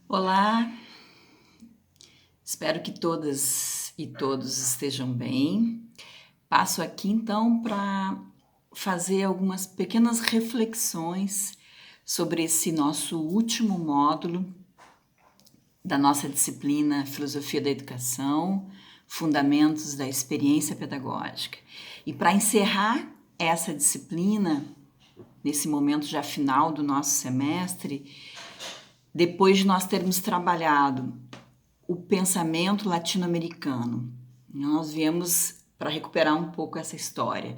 Olá, espero que todas e todos estejam bem. Passo aqui então para fazer algumas pequenas reflexões sobre esse nosso último módulo da nossa disciplina Filosofia da Educação, Fundamentos da Experiência Pedagógica. E para encerrar essa disciplina, nesse momento já final do nosso semestre, depois de nós termos trabalhado o pensamento latino-americano, nós viemos para recuperar um pouco essa história.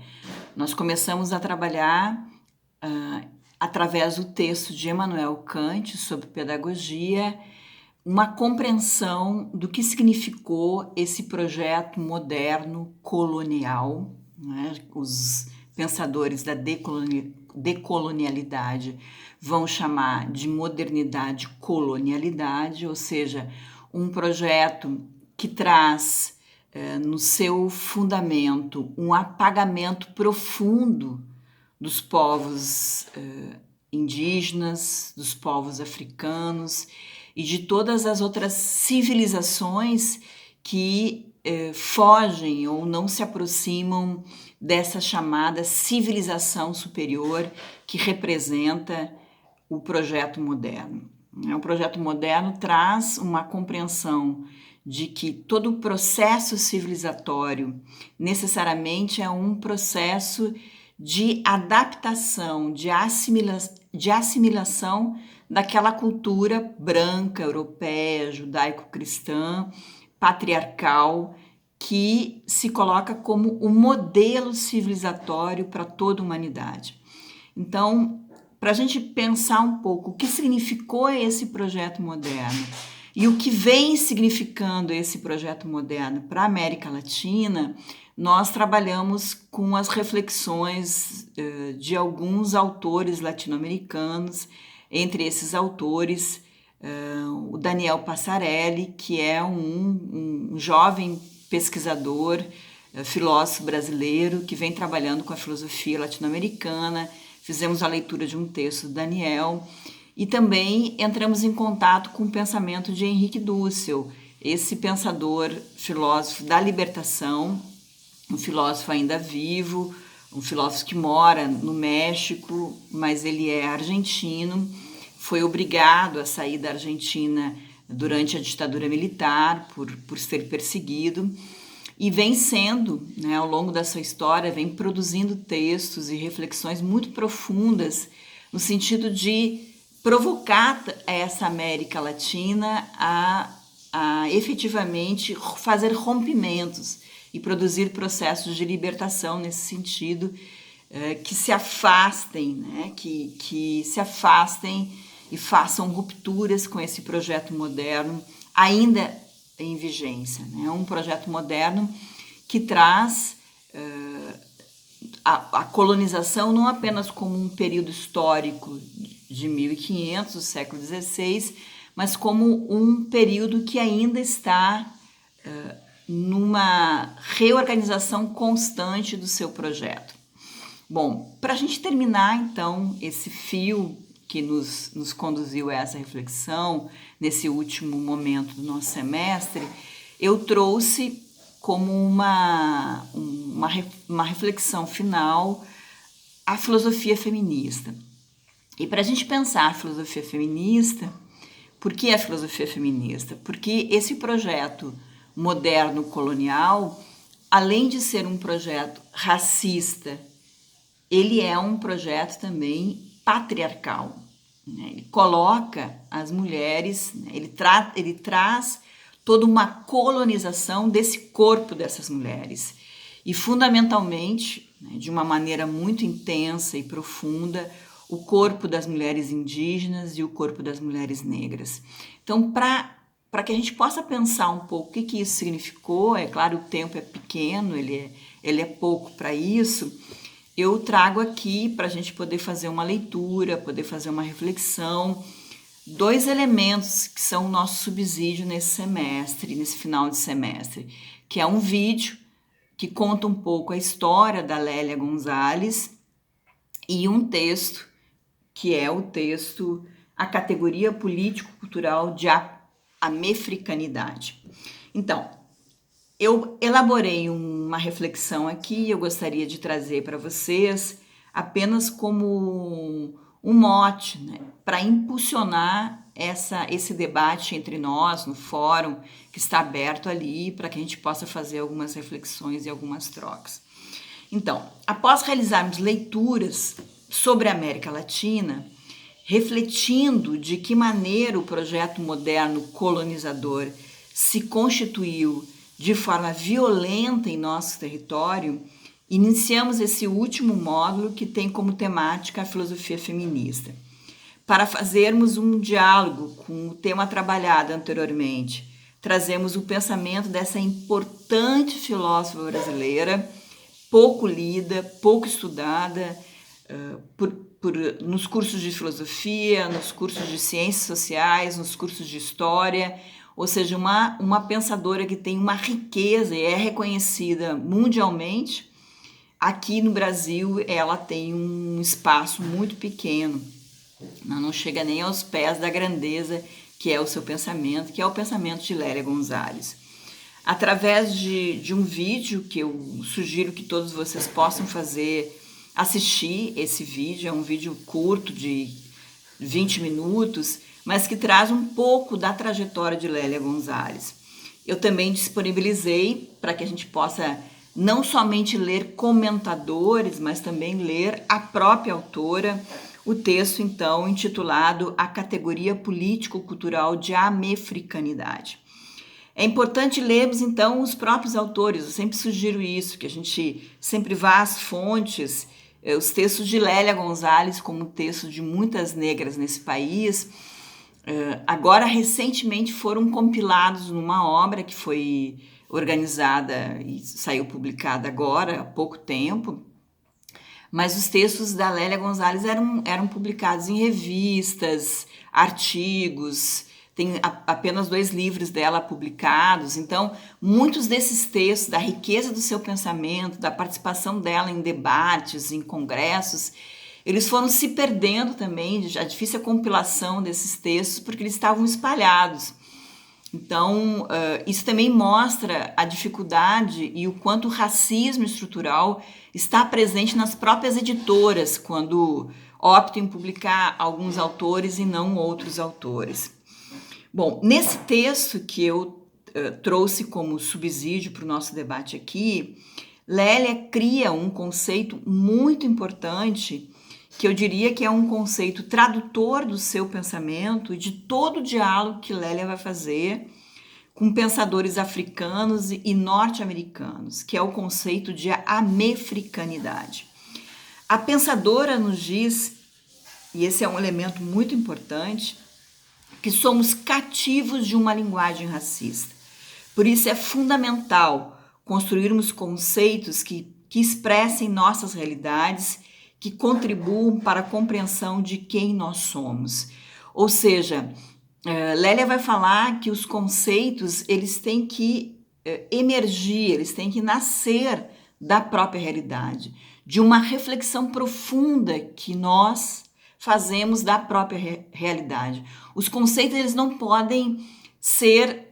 Nós começamos a trabalhar através do texto de Immanuel Kant sobre pedagogia, uma compreensão do que significou esse projeto moderno colonial, né? Os pensadores da decolonialidade vão chamar de modernidade colonialidade, ou seja, um projeto que traz no seu fundamento um apagamento profundo dos povos indígenas, dos povos africanos e de todas as outras civilizações que fogem ou não se aproximam dessa chamada civilização superior que representa o projeto moderno. O projeto moderno traz uma compreensão de que todo o processo civilizatório necessariamente é um processo de adaptação, de assimilação daquela cultura branca, europeia, judaico-cristã, patriarcal, que se coloca como o modelo civilizatório para toda a humanidade. Então, para a gente pensar um pouco o que significou esse projeto moderno e o que vem significando esse projeto moderno para a América Latina, nós trabalhamos com as reflexões de alguns autores latino-americanos, entre esses autores, o Daniel Passarelli, que é um jovem pesquisador, filósofo brasileiro, que vem trabalhando com a filosofia latino-americana. Fizemos a leitura de um texto do Daniel e também entramos em contato com o pensamento de Henrique Dussel, esse pensador, filósofo da libertação, um filósofo ainda vivo, um filósofo que mora no México, mas ele é argentino, foi obrigado a sair da Argentina durante a ditadura militar por ser perseguido e vem sendo, né, ao longo da sua história, vem produzindo textos e reflexões muito profundas no sentido de provocar essa América Latina a efetivamente fazer rompimentos e produzir processos de libertação nesse sentido, que se afastem, né, que se afastem e façam rupturas com esse projeto moderno ainda em vigência. É um projeto moderno que traz a colonização não apenas como um período histórico de 1500, do século XVI, mas como um período que ainda está numa reorganização constante do seu projeto. Bom, para a gente terminar, então, esse fio que nos conduziu a essa reflexão, nesse último momento do nosso semestre, eu trouxe como uma reflexão final a filosofia feminista. E para a gente pensar a filosofia feminista, por que a filosofia feminista? Porque esse projeto moderno colonial, além de ser um projeto racista, ele é um projeto também patriarcal. Né? Ele coloca as mulheres, né? ele traz toda uma colonização desse corpo dessas mulheres. E, fundamentalmente, né, de uma maneira muito intensa e profunda, o corpo das mulheres indígenas e o corpo das mulheres negras. Então, para que a gente possa pensar um pouco o que isso significou, é claro, o tempo é pequeno, ele é pouco para isso, eu trago aqui para a gente poder fazer uma leitura, poder fazer uma reflexão, dois elementos que são o nosso subsídio nesse semestre, nesse final de semestre, que é um vídeo que conta um pouco a história da Lélia Gonzalez e um texto, que é o texto a categoria político-cultural de amefricanidade. Então, eu elaborei uma reflexão aqui, eu gostaria de trazer para vocês apenas como um mote, né, para impulsionar esse debate entre nós no fórum, que está aberto ali, para que a gente possa fazer algumas reflexões e algumas trocas. Então, após realizarmos leituras sobre a América Latina, refletindo de que maneira o projeto moderno colonizador se constituiu de forma violenta em nosso território, iniciamos esse último módulo que tem como temática a filosofia feminista. Para fazermos um diálogo com o tema trabalhado anteriormente, trazemos o pensamento dessa importante filósofa brasileira, pouco lida, pouco estudada, nos cursos de filosofia, nos cursos de ciências sociais, nos cursos de história, ou seja, uma pensadora que tem uma riqueza e é reconhecida mundialmente. Aqui no Brasil, ela tem um espaço muito pequeno, não chega nem aos pés da grandeza que é o seu pensamento, que é o pensamento de Lélia Gonzalez. Através de um vídeo que eu sugiro que todos vocês possam assistir esse vídeo, é um vídeo curto de 20 minutos, mas que traz um pouco da trajetória de Lélia Gonzalez. Eu também disponibilizei para que a gente possa não somente ler comentadores, mas também ler a própria autora, o texto então intitulado A Categoria Político-Cultural de Amefricanidade. É importante lermos, então, os próprios autores. Eu sempre sugiro isso, que a gente sempre vá às fontes. Os textos de Lélia Gonzalez, como textos de muitas negras nesse país, agora, recentemente, foram compilados numa obra que foi organizada e saiu publicada agora, há pouco tempo. Mas os textos da Lélia Gonzalez eram publicados em revistas, artigos. Tem apenas 2 livros dela publicados, então muitos desses textos, da riqueza do seu pensamento, da participação dela em debates, em congressos, eles foram se perdendo também, já difícil a compilação desses textos, porque eles estavam espalhados. Então, isso também mostra a dificuldade e o quanto o racismo estrutural está presente nas próprias editoras, quando optam em publicar alguns autores e não outros autores. Bom, nesse texto que eu trouxe como subsídio para o nosso debate aqui, Lélia cria um conceito muito importante, que eu diria que é um conceito tradutor do seu pensamento e de todo o diálogo que Lélia vai fazer com pensadores africanos e norte-americanos, que é o conceito de amefricanidade. A pensadora nos diz, e esse é um elemento muito importante, que somos cativos de uma linguagem racista. Por isso é fundamental construirmos conceitos que expressem nossas realidades, que contribuam para a compreensão de quem nós somos. Ou seja, Lélia vai falar que os conceitos eles têm que emergir, eles têm que nascer da própria realidade, de uma reflexão profunda que nós fazemos da própria realidade. Os conceitos eles não podem ser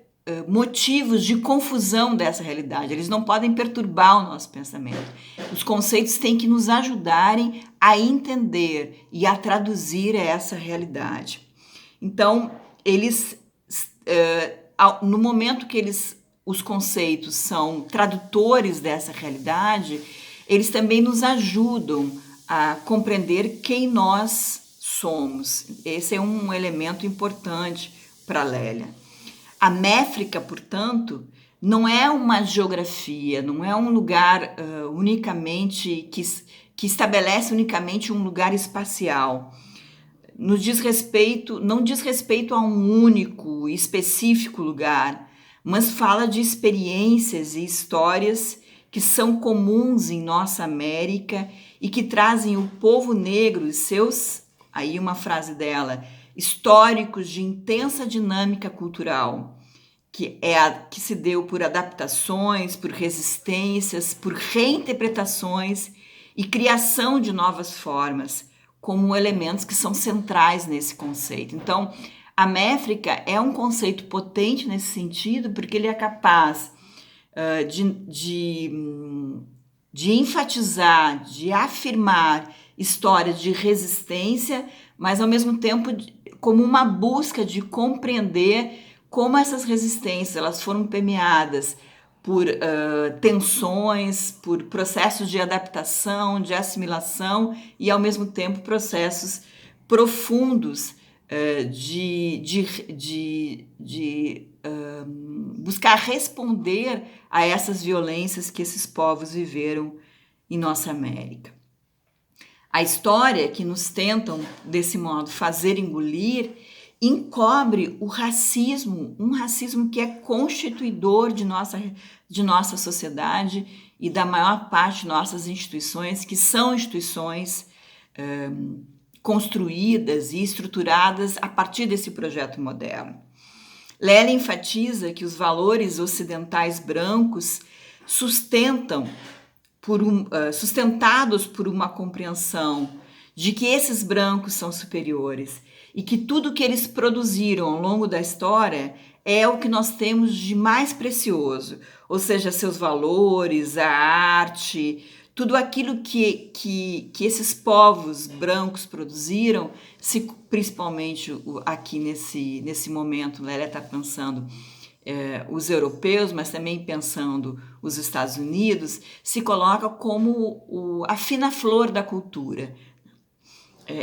motivos de confusão dessa realidade, eles não podem perturbar o nosso pensamento. Os conceitos têm que nos ajudarem a entender e a traduzir essa realidade. Então, eles, no momento que os conceitos são tradutores dessa realidade, eles também nos ajudam a compreender quem nós somos. Esse é um elemento importante para Lélia. A Méfrica, portanto, não é uma geografia, não é um lugar unicamente que estabelece unicamente um lugar espacial. Não diz respeito a um único e específico lugar, mas fala de experiências e histórias que são comuns em nossa América e que trazem o povo negro e seus, aí uma frase dela, históricos de intensa dinâmica cultural, que se deu por adaptações, por resistências, por reinterpretações e criação de novas formas, como elementos que são centrais nesse conceito. Então, a métrica é um conceito potente nesse sentido, porque ele é capaz de enfatizar, de afirmar histórias de resistência, mas ao mesmo tempo como uma busca de compreender como essas resistências elas foram permeadas por tensões, por processos de adaptação, de assimilação e ao mesmo tempo processos profundos de buscar responder a essas violências que esses povos viveram em nossa América. A história que nos tentam, desse modo, fazer engolir, encobre o racismo, um racismo que é constituidor de nossa sociedade e da maior parte de nossas instituições, que são instituições construídas e estruturadas a partir desse projeto moderno. Lélia enfatiza que os valores ocidentais brancos sustentados por uma compreensão de que esses brancos são superiores e que tudo que eles produziram ao longo da história é o que nós temos de mais precioso, ou seja, seus valores, a arte, tudo aquilo que esses povos brancos produziram, principalmente aqui nesse momento, Lélia está pensando os europeus, mas também pensando os Estados Unidos, se coloca como a fina flor da cultura.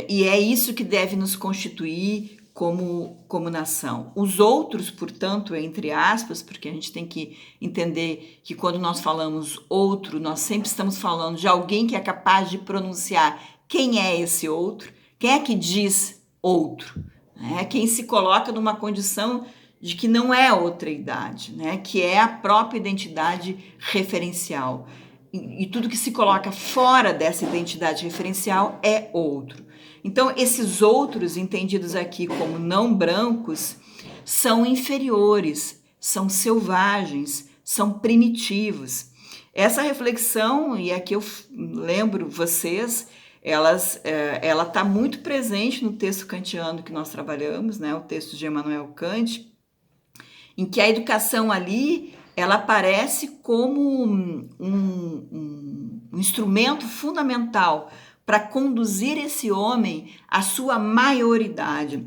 E é isso que deve nos constituir como nação. Os outros, portanto, entre aspas, porque a gente tem que entender que quando nós falamos outro, nós sempre estamos falando de alguém que é capaz de pronunciar quem é esse outro, quem é que diz outro, né? Quem se coloca numa condição de que não é outra idade, né? Que é a própria identidade referencial. E tudo que se coloca fora dessa identidade referencial é outro. Então, esses outros, entendidos aqui como não brancos, são inferiores, são selvagens, são primitivos. Essa reflexão, e aqui eu lembro vocês, ela está muito presente no texto kantiano que nós trabalhamos, né, o texto de Immanuel Kant, em que a educação ali ela aparece como um instrumento fundamental para conduzir esse homem à sua maioridade.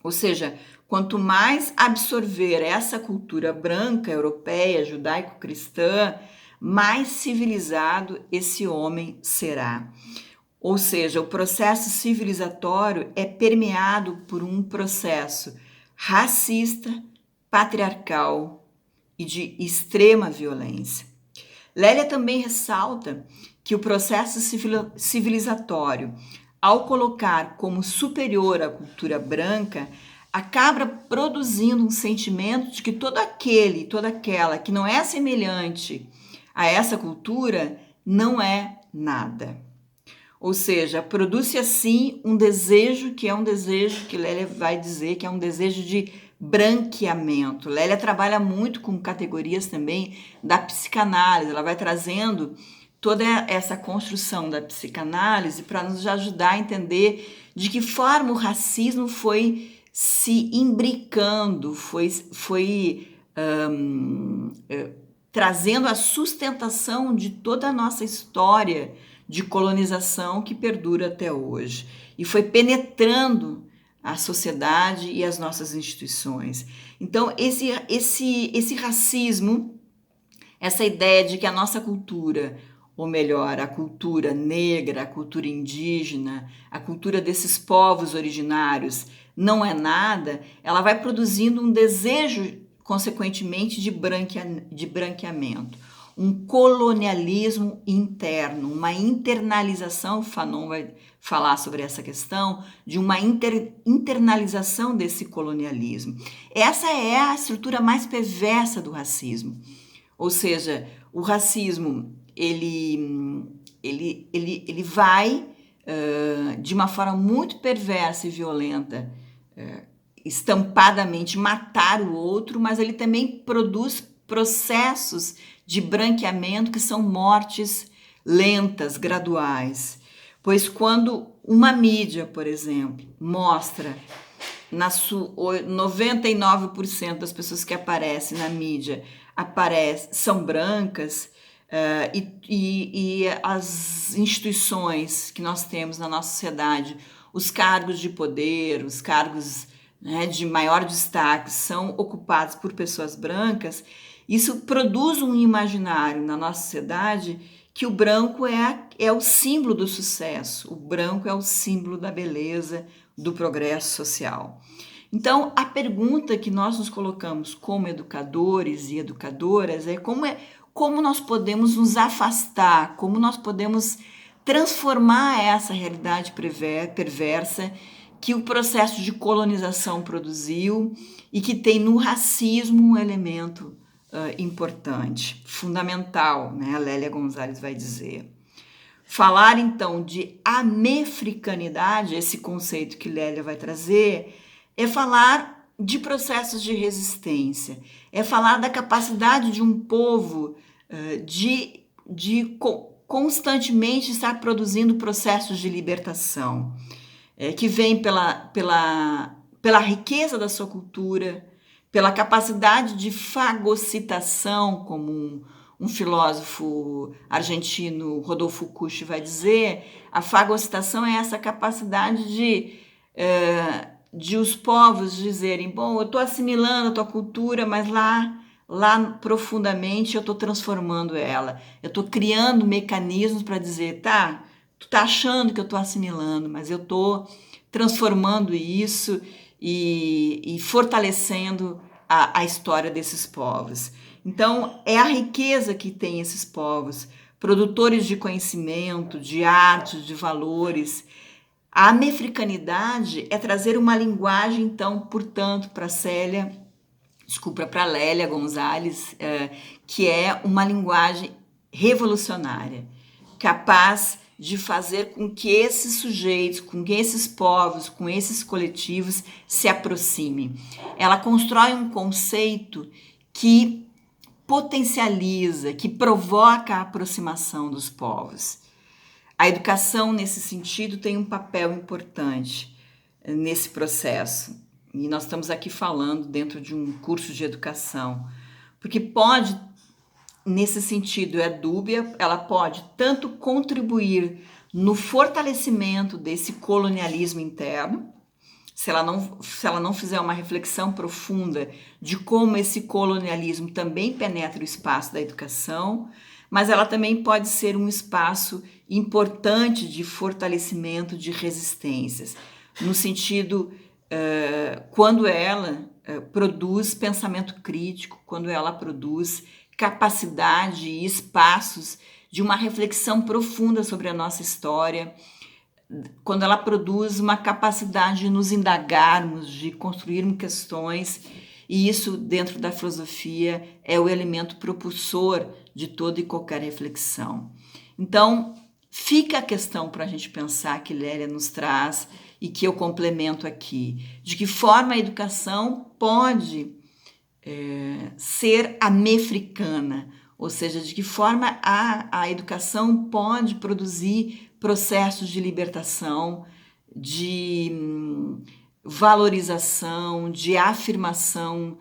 Ou seja, quanto mais absorver essa cultura branca, europeia, judaico-cristã, mais civilizado esse homem será. Ou seja, o processo civilizatório é permeado por um processo racista, patriarcal e de extrema violência. Lélia também ressalta que o processo civilizatório, ao colocar como superior a cultura branca, acaba produzindo um sentimento de que todo aquele e toda aquela que não é semelhante a essa cultura não é nada. Ou seja, produz-se assim um desejo que Lélia vai dizer que é um desejo de branqueamento. Lélia trabalha muito com categorias também da psicanálise, ela vai trazendo toda essa construção da psicanálise para nos ajudar a entender de que forma o racismo foi se imbricando, foi trazendo a sustentação de toda a nossa história de colonização que perdura até hoje. E foi penetrando a sociedade e as nossas instituições. Então, esse racismo, essa ideia de que a nossa cultura, ou melhor, a cultura negra, a cultura indígena, a cultura desses povos originários não é nada, ela vai produzindo um desejo, consequentemente, de branqueamento, um colonialismo interno, uma internalização, Fanon vai falar sobre essa questão, de uma internalização desse colonialismo. Essa é a estrutura mais perversa do racismo, ou seja, o racismo ele vai de uma forma muito perversa e violenta, estampadamente matar o outro, mas ele também produz processos de branqueamento que são mortes lentas, graduais. Pois quando uma mídia, por exemplo, mostra 99% das pessoas que aparecem na mídia são brancas, e as instituições que nós temos na nossa sociedade, os cargos de poder, os cargos, né, de maior destaque são ocupados por pessoas brancas, isso produz um imaginário na nossa sociedade que o branco é o símbolo do sucesso, o branco é o símbolo da beleza, do progresso social. Então, a pergunta que nós nos colocamos como educadores e educadoras é como nós podemos nos afastar, como nós podemos transformar essa realidade perversa que o processo de colonização produziu e que tem no racismo um elemento importante, fundamental, né? A Lélia Gonzalez vai dizer. Falar, então, de amefricanidade, esse conceito que Lélia vai trazer, é falar de processos de resistência, é falar da capacidade de um povo de constantemente estar produzindo processos de libertação, que vem pela riqueza da sua cultura, pela capacidade de fagocitação, como um filósofo argentino, Rodolfo Kusch, vai dizer. A fagocitação é essa capacidade de os povos dizerem, bom, eu estou assimilando a tua cultura, mas lá profundamente eu estou transformando ela. Eu estou criando mecanismos para dizer, tá, tu tá achando que eu estou assimilando, mas eu estou transformando isso e fortalecendo a história desses povos. Então, é a riqueza que tem esses povos, produtores de conhecimento, de arte, de valores. A amefricanidade é trazer uma linguagem, então, portanto, para Lélia Gonzalez, que é uma linguagem revolucionária, capaz de fazer com que esses sujeitos, com que esses povos, com esses coletivos se aproximem. Ela constrói um conceito que potencializa, que provoca a aproximação dos povos. A educação, nesse sentido, tem um papel importante nesse processo. E nós estamos aqui falando dentro de um curso de educação, porque pode, nesse sentido, é dúbia, ela pode tanto contribuir no fortalecimento desse colonialismo interno, se ela não fizer uma reflexão profunda de como esse colonialismo também penetra o espaço da educação, mas ela também pode ser um espaço importante de fortalecimento de resistências, no sentido, quando ela produz pensamento crítico, quando ela produz capacidade e espaços de uma reflexão profunda sobre a nossa história, quando ela produz uma capacidade de nos indagarmos, de construirmos questões, e isso, dentro da filosofia, é o elemento propulsor de toda e qualquer reflexão. Então, fica a questão para a gente pensar que Lélia nos traz e que eu complemento aqui, de que forma a educação pode ser amefricana, ou seja, de que forma a educação pode produzir processos de libertação, de valorização, de afirmação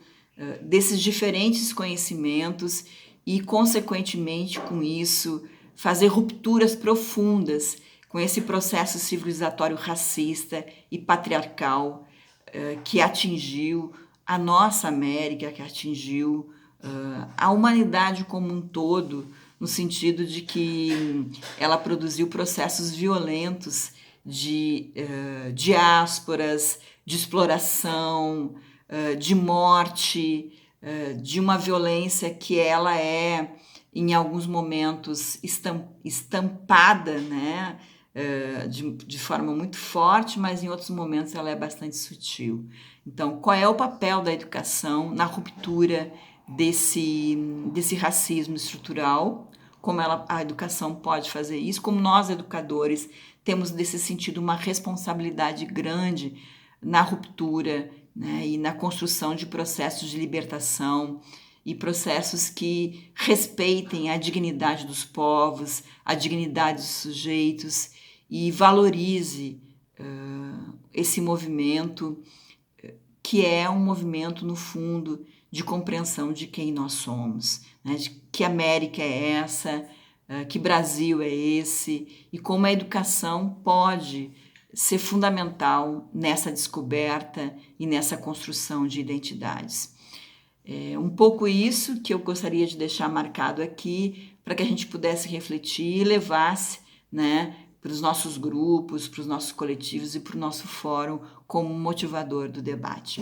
desses diferentes conhecimentos e, consequentemente, com isso, fazer rupturas profundas com esse processo civilizatório racista e patriarcal que atingiu a nossa América, que atingiu a humanidade como um todo, no sentido de que ela produziu processos violentos de diásporas, de exploração, de morte, de uma violência que ela é, em alguns momentos, estampada, né? De forma muito forte, mas em outros momentos ela é bastante sutil. Então, qual é o papel da educação na ruptura desse racismo estrutural? Como a educação pode fazer isso? Como nós, educadores, temos, nesse sentido, uma responsabilidade grande na ruptura, né, e na construção de processos de libertação e processos que respeitem a dignidade dos povos, a dignidade dos sujeitos e valorize esse movimento, que é um movimento, no fundo, de compreensão de quem nós somos, né? De que América é essa, que Brasil é esse, e como a educação pode ser fundamental nessa descoberta e nessa construção de identidades. É um pouco isso que eu gostaria de deixar marcado aqui, para que a gente pudesse refletir e levasse, né, para os nossos grupos, para os nossos coletivos e para o nosso fórum como motivador do debate.